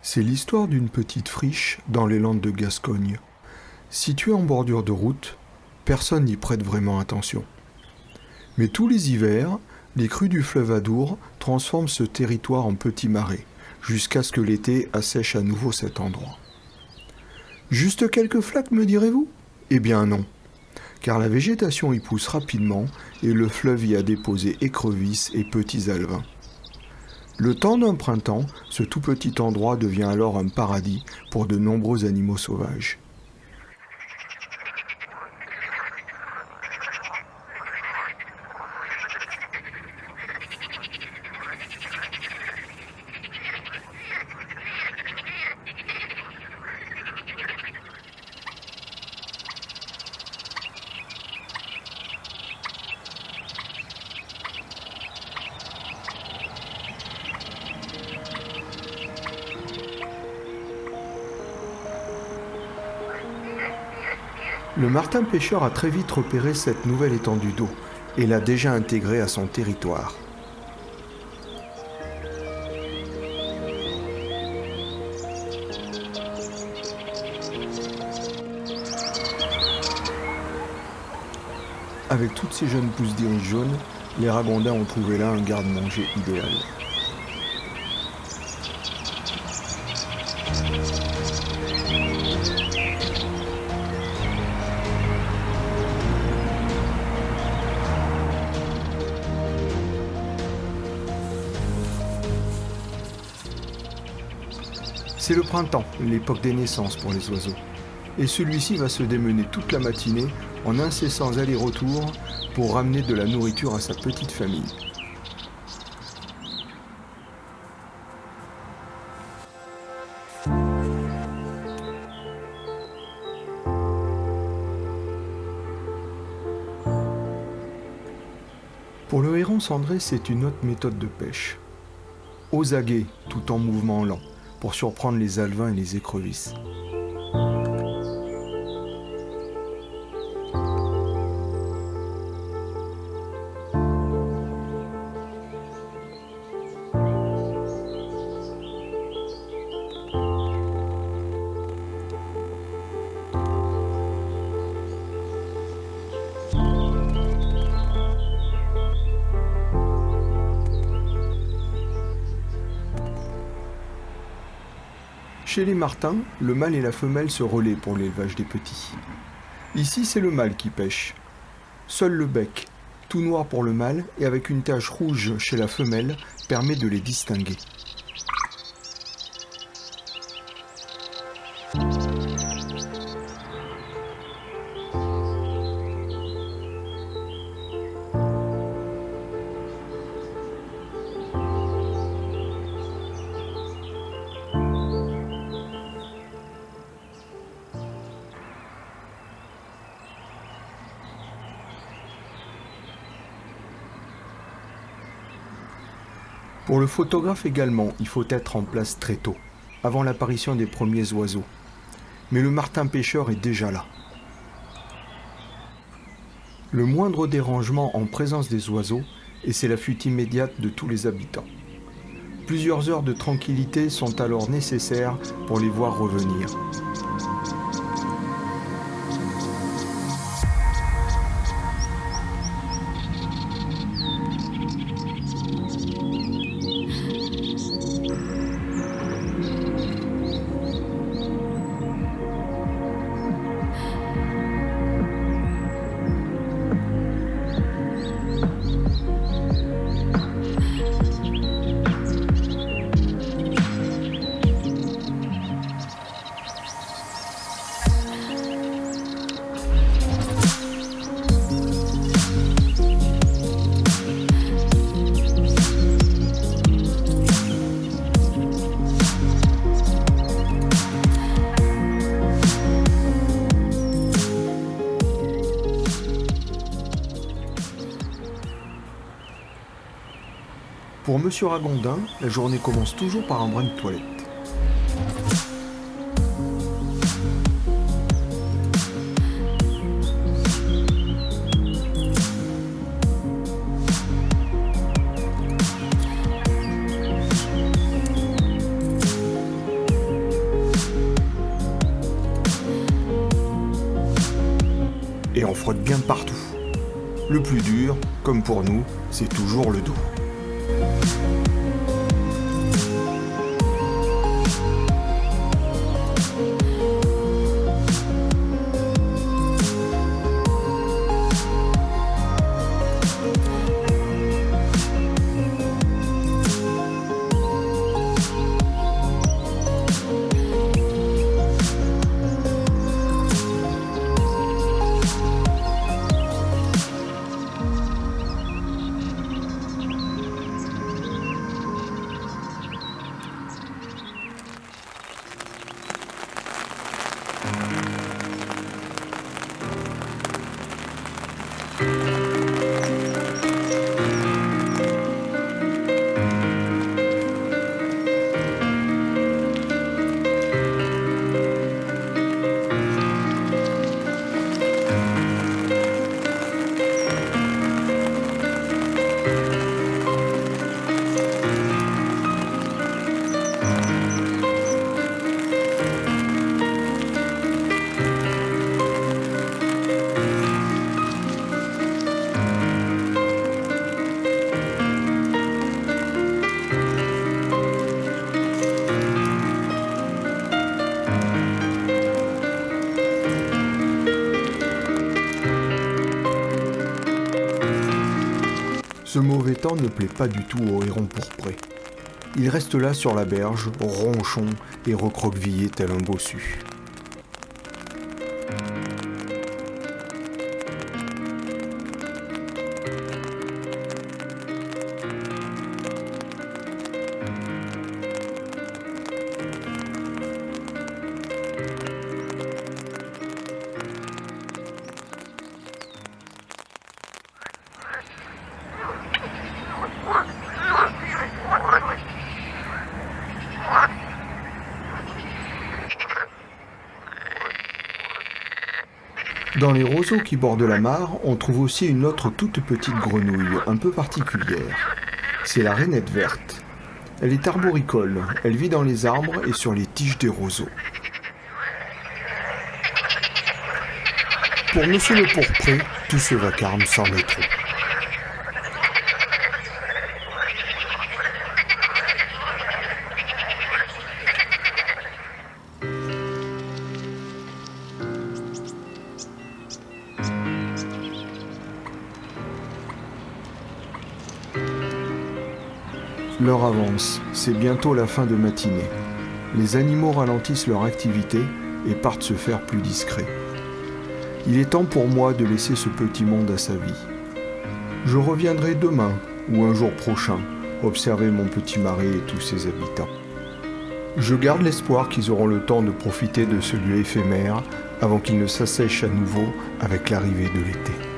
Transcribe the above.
C'est l'histoire d'une petite friche dans les Landes de Gascogne. Située en bordure de route, personne n'y prête vraiment attention. Mais tous les hivers, les crues du fleuve Adour transforment ce territoire en petit marais, jusqu'à ce que l'été assèche à nouveau cet endroit. Juste quelques flaques, me direz-vous ? Eh bien non, car la végétation y pousse rapidement et le fleuve y a déposé écrevisses et petits alevins. Le temps d'un printemps, ce tout petit endroit devient alors un paradis pour de nombreux animaux sauvages. Le martin pêcheur a très vite repéré cette nouvelle étendue d'eau et l'a déjà intégrée à son territoire. Avec toutes ces jeunes pousses d'iris jaunes, les ragondins ont trouvé là un garde-manger idéal. C'est le printemps, l'époque des naissances pour les oiseaux. Et celui-ci va se démener toute la matinée en incessants allers-retours pour ramener de la nourriture à sa petite famille. Pour le héron cendré, c'est une autre méthode de pêche. Aux aguets, tout en mouvement lent, pour surprendre les alevins et les écrevisses. Chez les martins, le mâle et la femelle se relaient pour l'élevage des petits. Ici, c'est le mâle qui pêche. Seul le bec, tout noir pour le mâle et avec une tache rouge chez la femelle, permet de les distinguer. Pour le photographe également, il faut être en place très tôt, avant l'apparition des premiers oiseaux. Mais le martin pêcheur est déjà là. Le moindre dérangement en présence des oiseaux, et c'est la fuite immédiate de tous les habitants. Plusieurs heures de tranquillité sont alors nécessaires pour les voir revenir. Pour Monsieur Ragondin, la journée commence toujours par un brin de toilette. frotte bien partout. Le plus dur, comme pour nous, c'est toujours le dos. Ce mauvais temps ne plaît pas du tout au héron pourpré. Il reste là sur la berge, ronchon et recroquevillé tel un bossu. Dans les roseaux qui bordent la mare, on trouve aussi une autre toute petite grenouille, un peu particulière. C'est la rainette verte. Elle est arboricole, elle vit dans les arbres et sur les tiges des roseaux. Pour monsieur le pourpré, tout ce vacarme s'en est trop. L'heure avance, c'est bientôt la fin de matinée. Les animaux ralentissent leur activité et partent se faire plus discrets. Il est temps pour moi de laisser ce petit monde à sa vie. Je reviendrai demain ou un jour prochain observer mon petit marais et tous ses habitants. Je garde l'espoir qu'ils auront le temps de profiter de ce lieu éphémère avant qu'il ne s'assèche à nouveau avec l'arrivée de l'été.